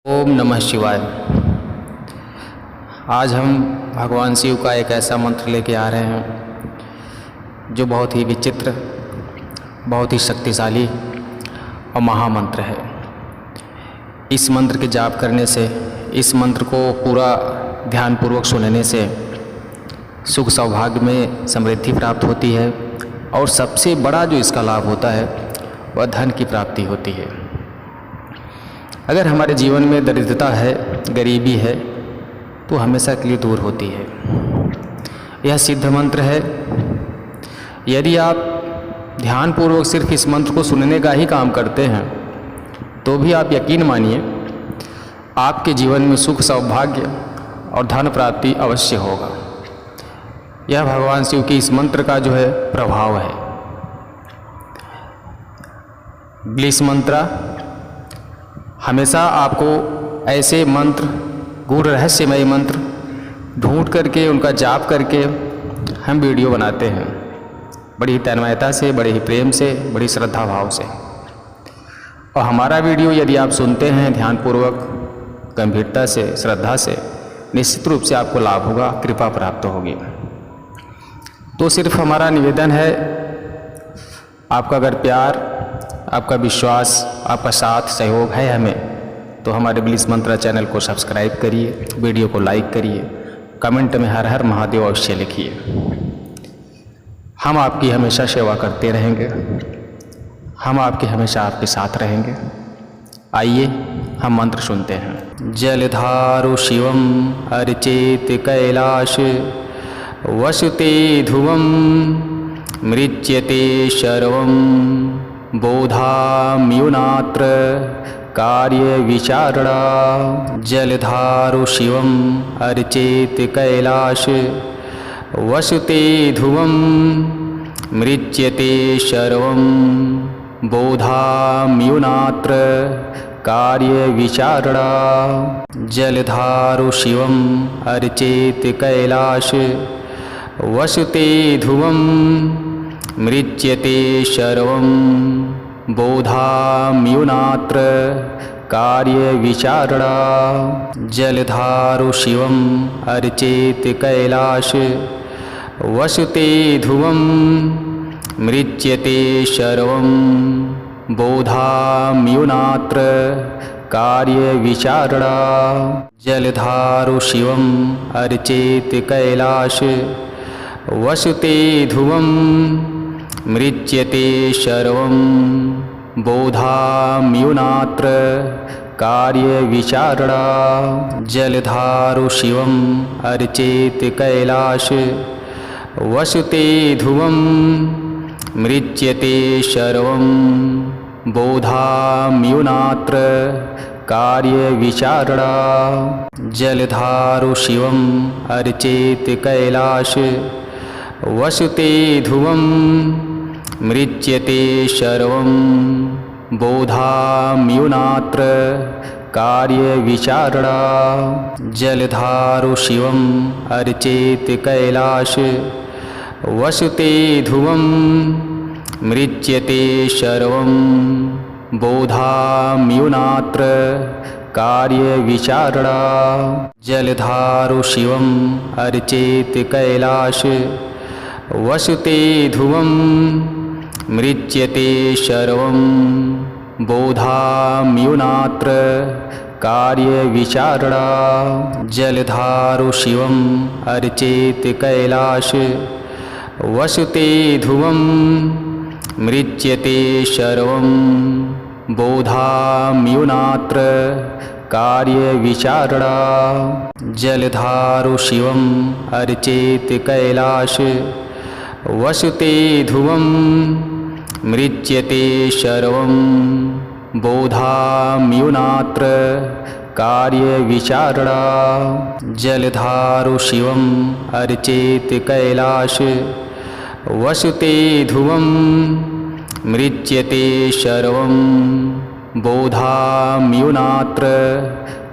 ओम नमः शिवाय। आज हम भगवान शिव का एक ऐसा मंत्र लेके आ रहे हैं जो बहुत ही विचित्र, बहुत ही शक्तिशाली और महामंत्र है। इस मंत्र के जाप करने से, इस मंत्र को पूरा ध्यानपूर्वक सुनने से सुख सौभाग्य में समृद्धि प्राप्त होती है और सबसे बड़ा जो इसका लाभ होता है वह धन की प्राप्ति होती है। अगर हमारे जीवन में दरिद्रता है, गरीबी है, तो हमेशा के लिए दूर होती है। यह सिद्ध मंत्र है। यदि आप ध्यानपूर्वक सिर्फ इस मंत्र को सुनने का ही काम करते हैं तो भी आप यकीन मानिए आपके जीवन में सुख सौभाग्य और धन प्राप्ति अवश्य होगा। यह भगवान शिव के इस मंत्र का जो है प्रभाव है। ग्लिस मंत्र हमेशा आपको ऐसे मंत्र, गूढ़ रहस्यमय मंत्र ढूंढ करके उनका जाप करके हम वीडियो बनाते हैं, बड़ी ही तन्मयता से, बड़े ही प्रेम से, बड़ी श्रद्धा भाव से। और हमारा वीडियो यदि आप सुनते हैं ध्यानपूर्वक, गंभीरता से, श्रद्धा से, निश्चित रूप से आपको लाभ होगा, कृपा प्राप्त होगी। तो सिर्फ हमारा निवेदन है, आपका अगर प्यार, आपका विश्वास, आपका साथ, सहयोग है हमें, तो हमारे ग्लिस मंत्र चैनल को सब्सक्राइब करिए, वीडियो को लाइक करिए, कमेंट में हर हर महादेव अवश्य लिखिए। हम आपकी हमेशा सेवा करते रहेंगे, हम आपके हमेशा आपके साथ रहेंगे। आइए हम मंत्र सुनते हैं। जलधारु शिवम अर्चेत कैलाश वसुते ध्रुवम मृच्यते शर्वम बोधाम्युनात्र कार्य विचारणा। जलधारु शिवम अर्चेत कैलाश वसुते ध्रुवम मृच्यते शर्वम बोधाम्युनात्र कार्य विचारणा। जलधारु शिवम अर्चेत कैलाश वसुते ध्रुवम मृच्यते शर्वम बोधाम्युनात्र कार्य विचारणा। जलधारु शिवम अर्चेत कैलाश वसुते ध्रुवम मृच्यते शर्वम बोधाम्युनात्र कार्य विचारणा। जलधारु शिवम अर्चेत कैलाश वसुते ध्रुवम मृच्यते शर्वम बोधाम्युनात्र कार्य विचारणा। जलधारु शिवम अर्चेत कैलाश वसुते ध्रुवम मृच्यते शर्वम बोधाम्युनात्र कार्य विचारणा। जलधारु शिवम अर्चेत कैलाश वसुते ध्रुवम मृच्यते शर्वम बोधाम्युनात्र कार्य विचारणा। जलधारु शिवम अर्चेत कैलाश वसुते ध्रुवम मृच्यते शर्वम बोधाम्युनात्र कार्य विचारणा। जलधारु शिवम अर्चेत कैलाश वसुते ध्रुवम मृच्यते शर्वम बोधाम्युनात्र कार्य विचारणा। जलधारु शिवम अर्चेत कैलाश वसुते ध्रुवम मृच्यते शर्वम बोधाम्युनात्र कार्य विचारणा। जलधारु शिवम अर्चेत कैलाश वसुते ध्रुवम मृच्यते शर्वम बोधाम्युनात्र कार्य विचारणा। जलधारु शिवम अर्चेत कैलाश वसुते ध्रुवम मृच्यते शर्वम बोधाम्युनात्र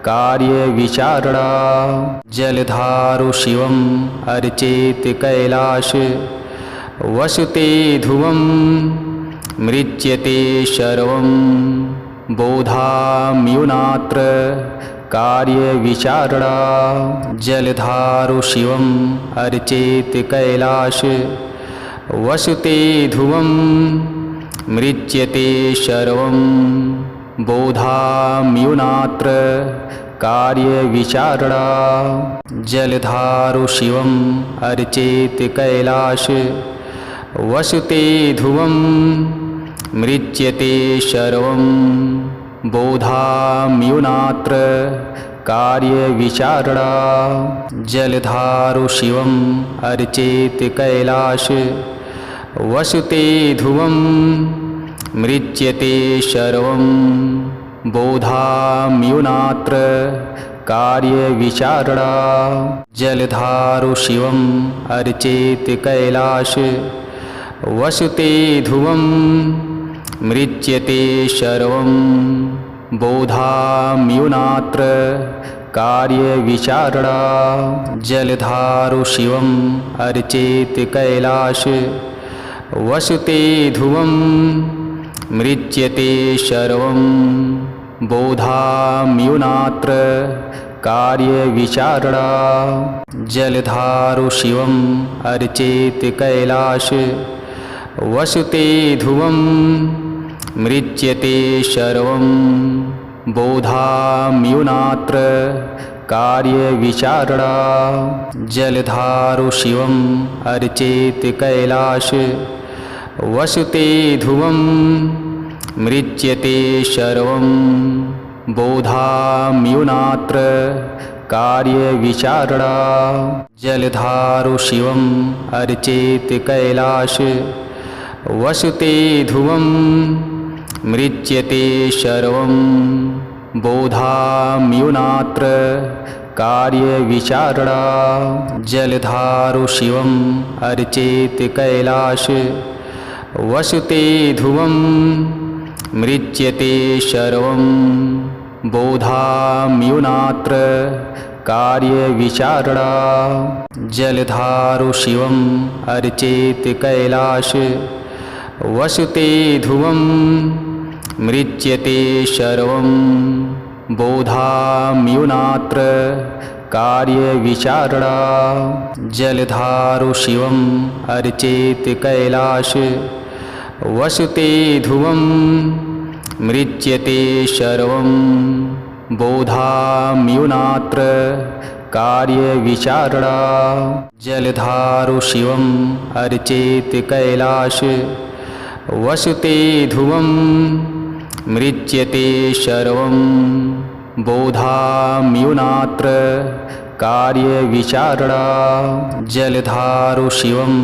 कार्य विचारणा। जलधारु शिवम अर्चेत कैलाश वसुते ध्रुवम मृच्यते शर्वम बोधाम्युनात्र कार्यविचारणा जलधारो शिवम् अर्चेत कैलाश वसते ध्रुवं मृच्यते सर्वं बोधाम्युनात्र कार्यविचारणा जलधारो शिवम् अर्चेत कैलाश वसते ध्रुवं मृच्यते सर्वं बोधाम्युनात्र कार्यविचारणा जलधारो शिवम् अर्चेत कैलाश वसते ध्रुवं मृच्यते सर्वं बोधाम्युनात्र कार्यविचारणा जलधारो शिवम् अर्चेत कैलाश वसते ध्रुवं मृच्यते सर्वं बोधाम्युनात्र कार्यविचारणा जलधारो शिवम् अर्चेत कैलाश वसते ध्रुवं मृच्यते सर्वं बोधाम्युनात्र कार्यविचारणा जलधारो शिवम् अर्चेत कैलाश वसते ध्रुवं मृच्यते सर्वं बोधाम्युनात्र कार्यविचारणा जलधारो शिवम् अर्चेत कैलाश वसते ध्रुवं मृच्यते सर्वं बोधाम्युनात्र कार्यविचारणा जलधारो शिवम् अर्चेत कैलाश वसते ध्रुवं मृच्यते सर्वं बोधाम्युनात्र कार्यविचारणा जलधारो शिवम् अर्चेत कैलाश वसते ध्रुवं मृच्यते सर्वं बोधाम्युनात्र कार्यविचारणा जलधारो शिवम् अर्चेत कैलाश वसते ध्रुवं मृच्यते सर्वं बोधाम्युनात्र कार्यविचारणा जलधारो शिवम् अर्चेत कैलाश वसते ध्रुवं मृच्यते सर्वं बोधाम्युनात्र कार्यविचारणा जलधारो शिवम् अर्चेत कैलाश वसते ध्रुवं मृच्यते सर्वं बोधाम्युनात्र कार्यविचारणा जलधारो शिवम्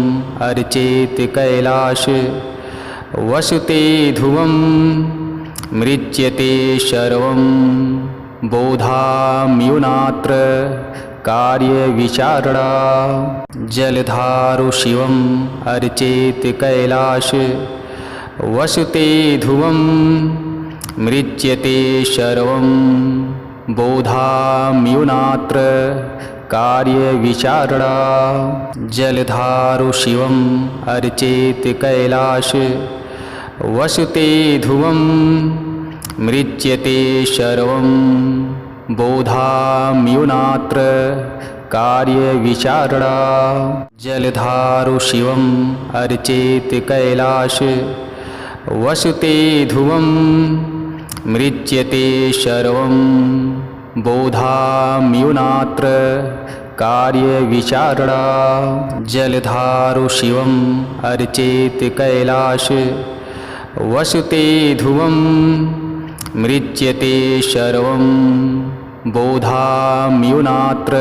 अर्चेत कैलाश वसते ध्रुवं मृच्यते सर्वं बोधाम्युनात्र कार्यविचारणा जलधारो शिवम् अर्चेत कैलाश वसते ध्रुवं मृच्यते सर्वं बोधाम्युनात्र कार्यविचारणा जलधारो शिवम् अर्चेत कैलाश वसते ध्रुवं मृच्यते सर्वं बोधाम्युनात्र कार्यविचारणा जलधारो शिवम् अर्चेत कैलाश वसते ध्रुवं मृच्यते सर्वं बोधाम्युनात्र कार्यविचारणा जलधारो शिवम् अर्चेत कैलाश वसते ध्रुवं मृच्यते सर्वं बोधाम्युनात्र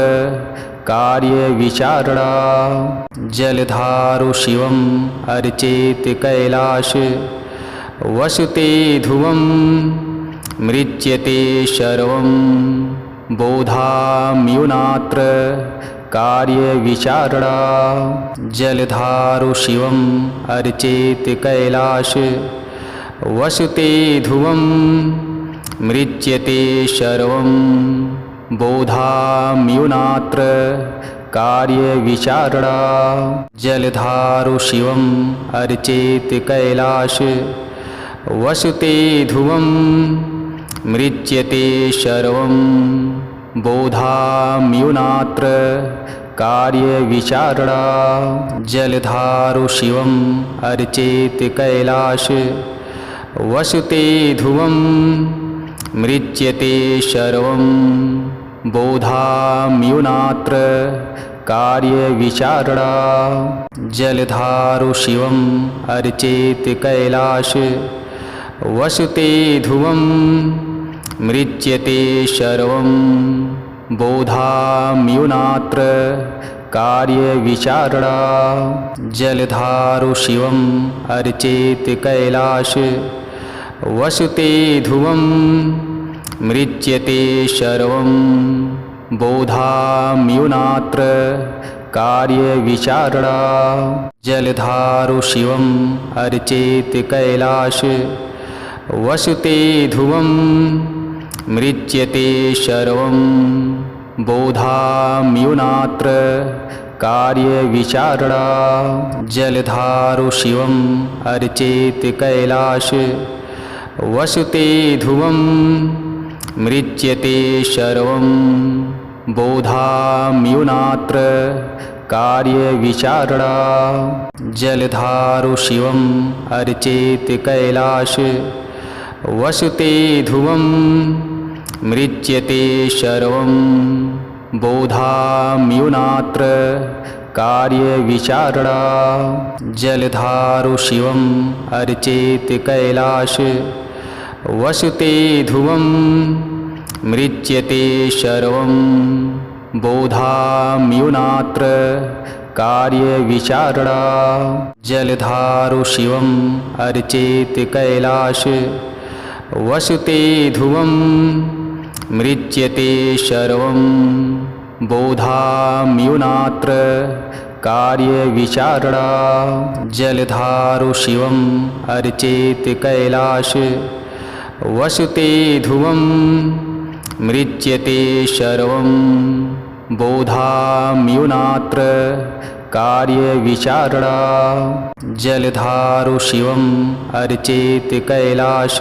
कार्यविचारणा जलधारो शिवम् अर्चेत कैलाश वसते ध्रुवं मृच्यते सर्वं बोधाम्युनात्र कार्यविचारणा जलधारो शिवम् अर्चेत कैलाश वसते ध्रुवं मृच्यते सर्वं बोधाम्युनात्र कार्यविचारणा जलधारो शिवम् अर्चेत कैलाश वसुते ध्रुवं मृच्यते सर्वं बोधाम्युनात्र कार्यविचारणा जलधारो शिवम् अर्चेत कैलाश वसुते ध्रुवं मृच्यते सर्वं बोधाम्युनात्र कार्यविचारणा जलधारो शिवम् अर्चेत कैलाश वसुते ध्रुवं मृच्यते सर्वं बोधाम्युनात्र कार्यविचारणा जलधारो शिवम् अर्चेत कैलाश वसुते ध्रुवं मृच्यते सर्वं बोधाम्युनात्र कार्यविचारणा जलधारो शिवम् अर्चेत कैलाश वसुते ध्रुवं मृच्यते सर्वं बोधाम्युनात्र कार्यविचारणा जलधारो शिवम् अर्चेत कैलाश वसुते ध्रुवं मृच्यते सर्वं बोधाम्युनात्र कार्यविचारणा जलधारो शिवम् अर्चेत कैलाश वसुते ध्रुवं मृच्यते सर्वं बोधाम्युनात्र कार्यविचारणा जलधारो शिवम् अर्चेत कैलाश वसुते ध्रुवं मृच्यते सर्वं बोधाम्युनात्र कार्यविचारणा जलधारो शिवम् अर्चेत कैलाश वसुते ध्रुवं मृच्यते सर्वं बोधाम्युनात्र कार्यविचारणा जलधारो शिवम् अर्चेत कैलाश वसुते ध्रुवं मृच्यते सर्वं बोधाम्युनात्र कार्यविचारणा जलधारो शिवम् अर्चेत कैलाश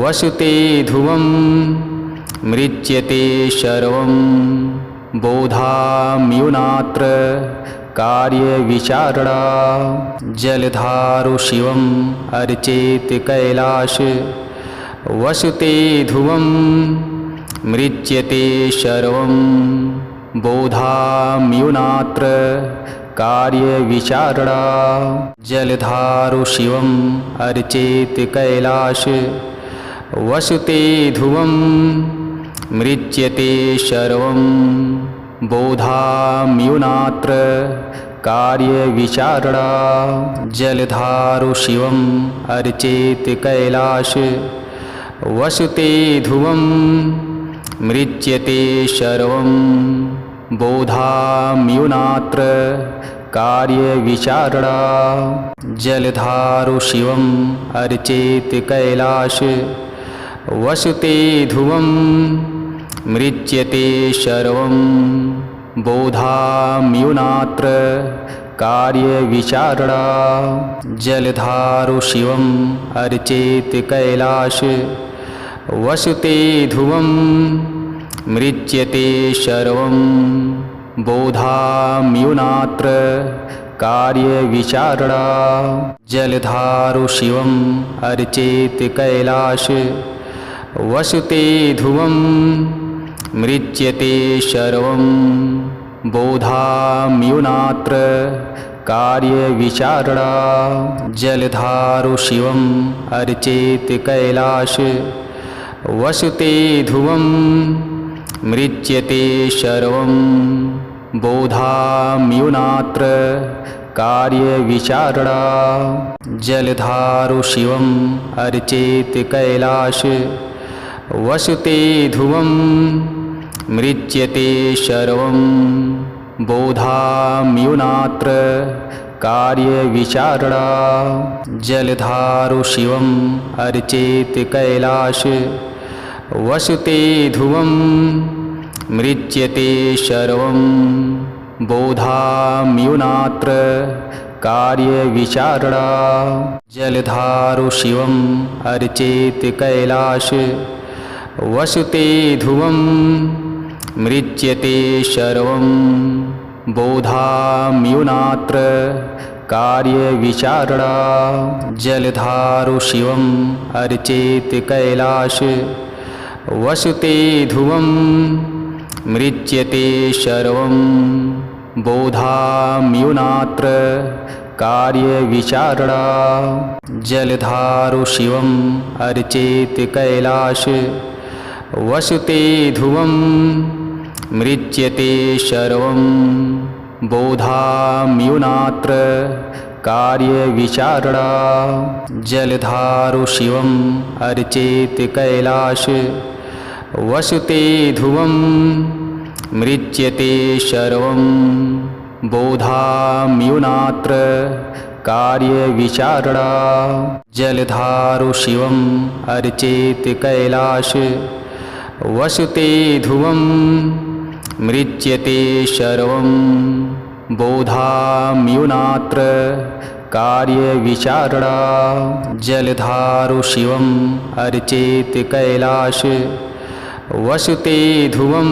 वसुते ध्रुवं मृच्यते सर्वं बोधाम्युनात्र कार्यविचारणा जलधारो शिवम् अर्चेत कैलाश वसुते ध्रुवं मृच्यते सर्वं बोधाम्युनात्र कार्यविचारणा जलधारो शिवम् अर्चेत कैलाश वसुते ध्रुवं मृच्यते सर्वं बोधाम्युनात्र कार्यविचारणा जलधारो शिवम् अर्चेत कैलाश वसुते ध्रुवं मृच्यते सर्वं बोधाम्युनात्र कार्यविचारणा जलधारो शिवम् अर्चेत कैलाश वसुते ध्रुवं मृच्यते सर्वं बोधाम्युनात्र कार्यविचारणा जलधारो शिवम् अर्चेत कैलाश वसुते ध्रुवं मृच्यते सर्वं बोधाम्युनात्र कार्यविचारणा जलधारो शिवम् अर्चेत कैलाश वसुते ध्रुवं मृच्यते सर्वं बोधाम्युनात्र कार्यविचारणा जलधारो शिवम् अर्चेत कैलाश वसुते ध्रुवं मृच्यते सर्वं बोधाम्युनात्र कार्यविचारणा जलधारो शिवम् अर्चेत कैलाश वसुते ध्रुवं मृच्यते सर्वं बोधाम्युनात्र कार्यविचारणा जलधारो शिवम् अर्चेत कैलाश वसुते ध्रुवं मृच्यते सर्वं बोधाम्युनात्र कार्यविचारणा जलधारो शिवं अर्चेत कैलाश वसुते ध्रुवं मृच्यते सर्वं बोधाम्युनात्र कार्यविचारणा जलधारो शिवं अर्चेत कैलाश वसुते ध्रुवं मृच्यते सर्वं बोधाम्युनात्र कार्यविचारणा जलधारो शिवं अर्चेत कैलाश वसुते ध्रुवं मृच्यते सर्वं बोधाम्युनात्र कार्यविचारणा जलधारो शिवं अर्चेत कैलाश वसुते ध्रुवं मृच्यते सर्वं बोधाम्युनात्र कार्यविचारणा जलधारो शिवं अर्चेत कैलाश वसुते ध्रुवं मृच्यते सर्वं बोधाम्युनात्र कार्यविचारणा जलधारो शिवं अर्चेत कैलाश वसुते ध्रुवं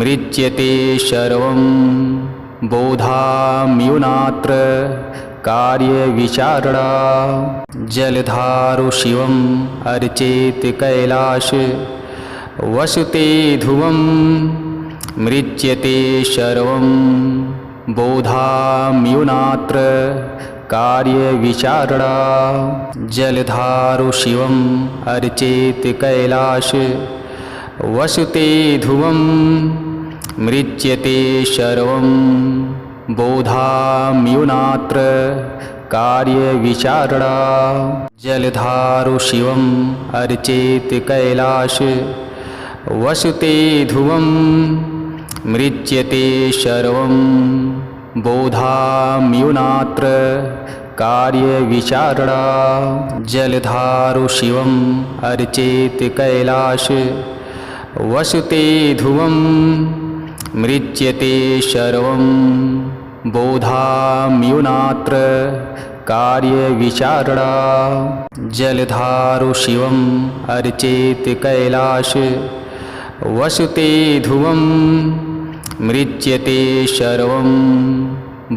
मृच्यते सर्वं बोधाम्युनात्र कार्यविचारणा जलधारो शिवं अर्चेत कैलाश वसुते ध्रुवं मृच्यते सर्वं बोधाम्युनात्र कार्यविचारणा जलधारो शिवं अर्चेत कैलाश वसुते ध्रुवं मृच्यते सर्वं बोधाम्युनात्र कार्यविचारणा जलधारो शिवं अर्चेत कैलाश वसुते ध्रुवं मृच्यते सर्वं बोधाम्युनात्र कार्यविचारणा जलधारो शिवं अर्चेत कैलाश वसुते ध्रुवं मृच्यते सर्वं बोधाम्युनात्र कार्यविचारणा जलधारो शिवं अर्चेत कैलाश वसुते ध्रुवं मृच्यते सर्वं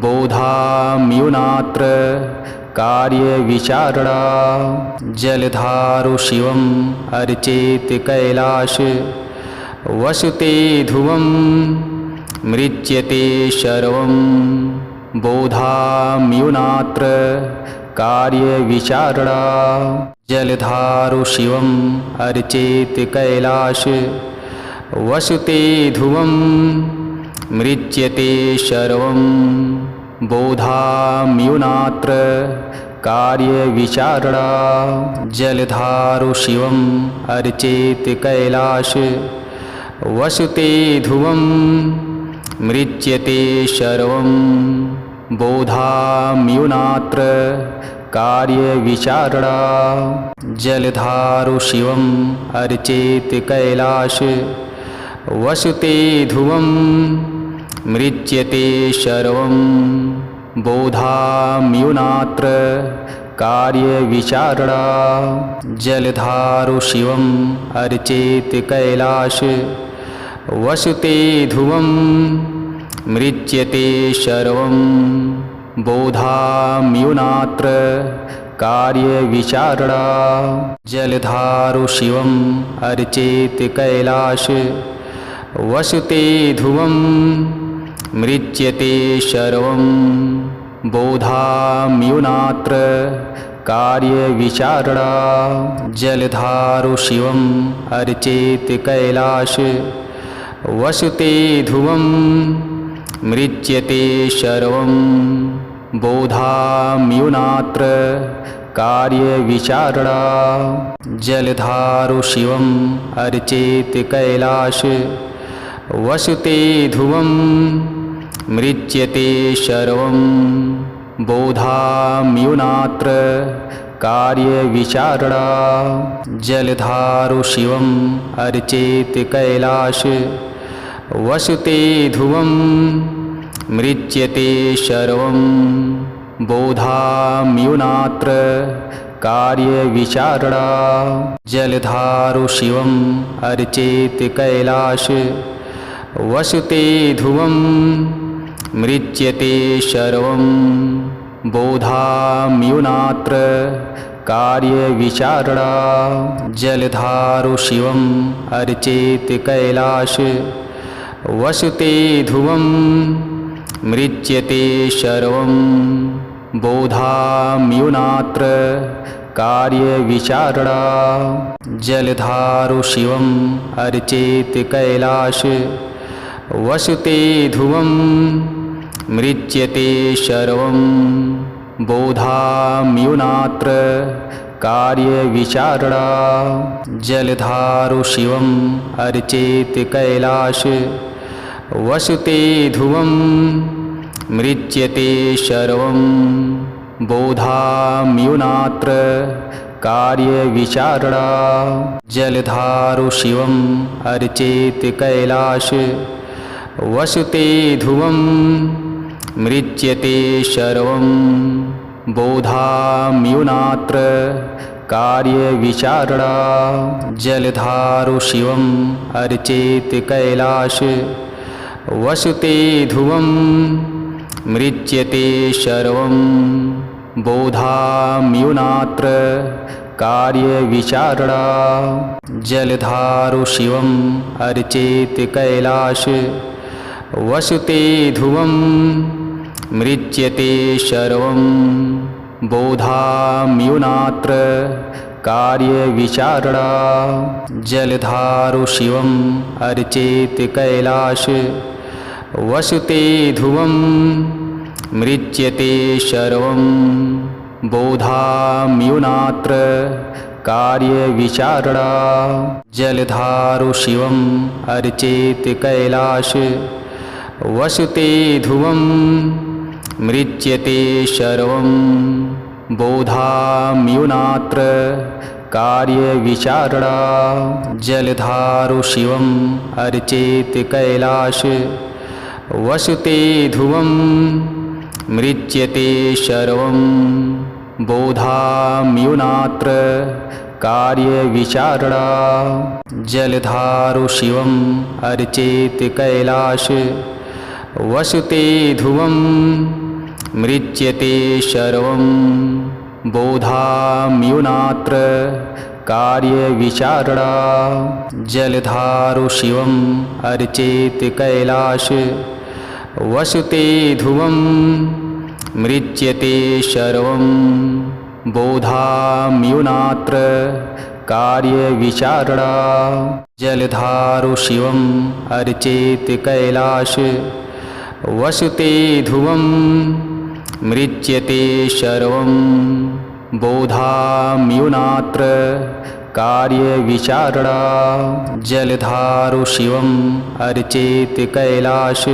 बोधाम्युनात्र कार्यविचारणा जलधारो शिवं अर्चेत कैलाश वसुते ध्रुवं मृच्यते सर्वं बोधाम्युनात्र कार्यविचारणा जलधारो शिवं अर्चेत कैलाश वसुते ध्रुवं मृच्यते सर्वं बोधाम्युनात्र कार्यविचारणा जलधारो शिवं अर्चेत कैलाश वसुते ध्रुवं मृच्यते सर्वं बोधाम्युनात्र कार्यविचारणा जलधारो शिवं अर्चेत कैलाश वसुते ध्रुवं मृच्यते सर्वं बोधाम्युनात्र कार्यविचारणा जलधारो शिवं अर्चेत कैलाश वसुते ध्रुवं मृच्यते सर्वं बोधाम्युनात्र कार्यविचारणा जलधारो शिवं अर्चेत कैलाश वसुते ध्रुवं मृच्यते सर्वं बोधाम्युनात्र कार्यविचारणा जलधारो शिवं अर्चेत कैलाश वसुते ध्रुवं मृच्यते सर्वं बोधाम्युनात्र कार्यविचारणा जलधारो शिवं अर्चेत कैलाश वसुते ध्रुवं मृच्यते सर्वं बोधाम्युनात्र कार्यविचारणा जलधारो शिवं अर्चेत कैलाश वसुते ध्रुवं मृच्यते सर्वं बोधाम्युनात्र कार्यविचारणा जलधारो शिवम् अर्चेत कैलाश वसते ध्रुवं मृच्यते सर्वं बोधाम्युनात्र कार्यविचारणा जलधारो शिवम् अर्चेत कैलाश वसते ध्रुवं मृच्यते सर्वं बोधाम्युनात्र कार्यविचारणा जलधारो शिवम् अर्चेत कैलाश वसते ध्रुवं मृच्यते सर्वं बोधाम्युनात्र कार्यविचारणा जलधारो शिवम् अर्चेत कैलाश वसते ध्रुवं मृच्यते सर्वं बोधाम्युनात्र कार्यविचारणा जलधारो शिवम् अर्चेत कैलाश वसते ध्रुवं मृच्यते सर्वं बोधाम्युनात्र कार्यविचारणा जलधारो शिवम् अर्चेत कैलाश वसते ध्रुवं मृच्यते सर्वं बोधाम्युनात्र कार्यविचारणा जलधारो शिवम् अर्चेत कैलाश वसते ध्रुवं मृच्यते सर्वं बोधाम्युनात्र कार्यविचारणा जलधारो शिवम् अर्चेत कैलाश वसते ध्रुवं मृच्यते सर्वं बोधाम्युनात्र कार्यविचारणा जलधारो शिवम् अर्चेत कैलाश वसते ध्रुवं मृच्यते सर्वं बोधाम्युनात्र कार्यविचारणा जलधारो शिवम् अर्चेत कैलाश वसते ध्रुवं मृच्यते सर्वं बोधाम्युनात्र कार्यविचारणा जलधारो शिवम् अर्चेत कैलाश वसते ध्रुवं मृच्यते सर्वं बोधाम्युनात्र कार्यविचारणा जलधारो शिवम् अर्चेत कैलाश वसते ध्रुवं मृच्यते सर्वं बोधाम्युनात्र कार्यविचारणा जलधारो शिवम् अर्चेत कैलाश वसते ध्रुवं मृच्यते सर्वं बोधाम्युनात्र कार्यविचारणा जलधारो शिवम् अर्चेत कैलाश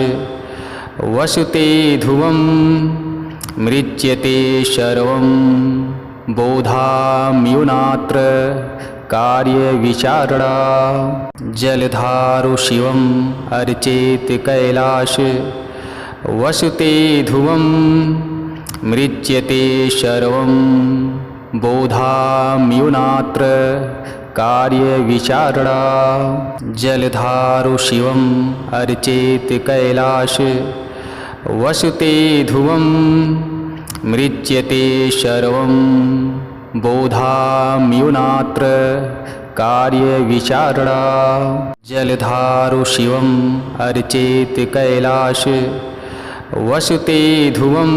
वसते ध्रुवं मृच्यते सर्वं बोधाम्युनात्र कार्यविचारणा जलधारो शिवम् अर्चेत कैलाश वसते ध्रुवं मृच्यते सर्वं बोधाम्युनात्र कार्यविचारणा जलधारो शिवम् अर्चेत कैलाश वसते ध्रुवं मृच्यते सर्वं बोधाम्युनात्र कार्यविचारणा जलधारो शिवम् अर्चेत कैलाश वसते ध्रुवं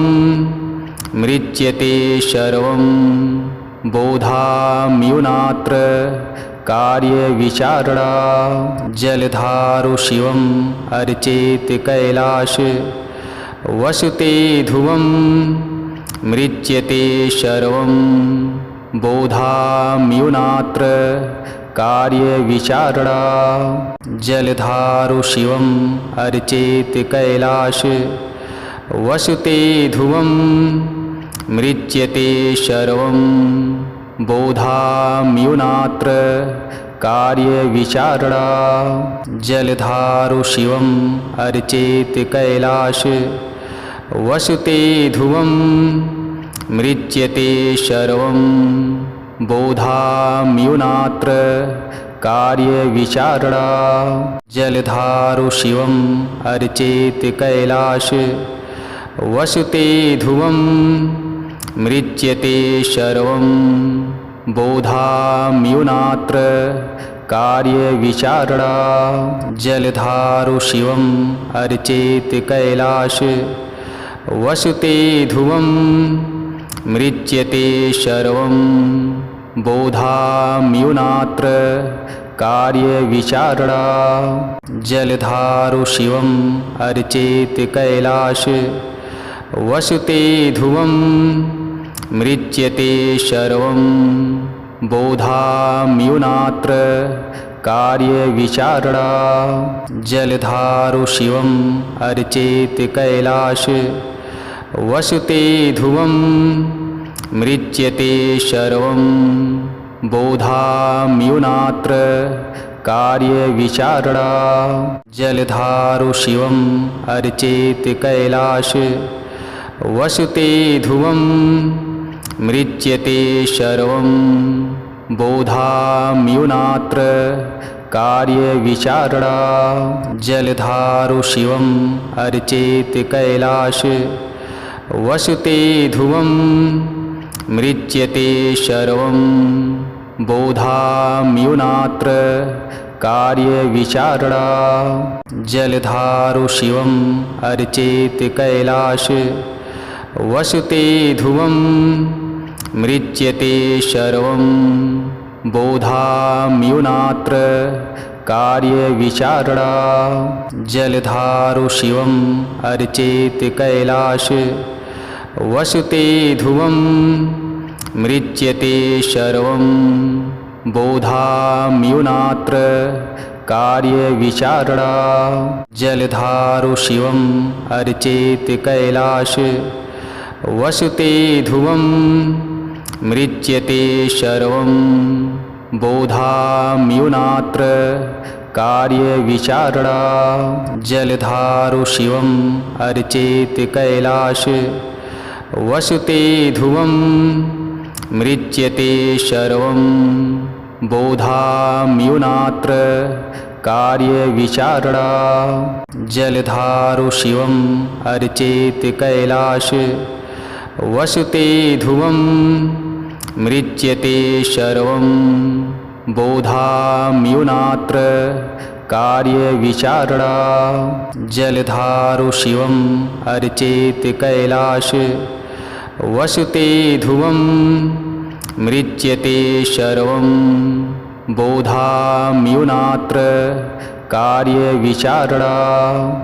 मृच्यते सर्वं बोधाम्युनात्र कार्यविचारणा जलधारो शिवम् अर्चेत कैलाश वसते ध्रुवं मृच्यते सर्वं बोधाम्युनात्र कार्यविचारणा जलधारो शिवम् अर्चेत कैलाश वसते ध्रुवं मृच्यते सर्वं बोधाम्युनात्र कार्यविचारणा जलधारो शिवम् अर्चेत कैलाश वसुते ध्रुवं मृच्यते सर्वं बोधाम्युनात्र कार्यविचारणा जलधारो शिवम् अर्चेत कैलाश वसुते ध्रुवं मृच्यते सर्वं बोधाम्युनात्र कार्यविचारणा जलधारो शिवम् अर्चेत कैलाश वसुते ध्रुवं मृच्यते सर्वं बोधाम्युनात्र कार्यविचारणा जलधारो शिवम् अर्चेत कैलाश वसुते ध्रुवं मृच्यते सर्वं बोधाम्युनात्र कार्यविचारणा जलधारो शिवम् अर्चेत कैलाश वसुते ध्रुवं मृच्यते सर्वं बोधाम्युनात्र कार्यविचारणा जलधारो शिवम् अर्चेत कैलाश वसुते ध्रुवं मृच्यते सर्वं बोधाम्युनात्र कार्यविचारणा जलधारो शिवम् अर्चेत कैलाश वसुते ध्रुवं मृच्यते सर्वं बोधाम्युनात्र कार्यविचारणा जलधारो शिवम् अर्चेत कैलाश वसुते ध्रुवं मृच्यते सर्वं बोधाम्युनात्र कार्यविचारणा जलधारो शिवम् अर्चेत कैलाश वसुते ध्रुवं मृच्यते सर्वं बोधाम्युनात्र कार्यविचारणा जलधारो शिवम् अर्चेत कैलाश वसुते ध्रुवं मृच्यते सर्वं बोधाम्युनात्र कार्यविचारणा जलधारो शिवम् अर्चेत कैलाश वसुते ध्रुवं मृच्यते सर्वं बोधाम्युनात्र कार्यविचारणा जलधारो शिवम् अर्चेत कैलाश वसुते ध्रुवं मृच्यते सर्वं बोधाम्युनात्र कार्यविचारणा जलधारो शिवम् अर्चेत कैलाश वसुते ध्रुवं मृच्यते सर्वं बोधाम्युनात्र कार्यविचारणा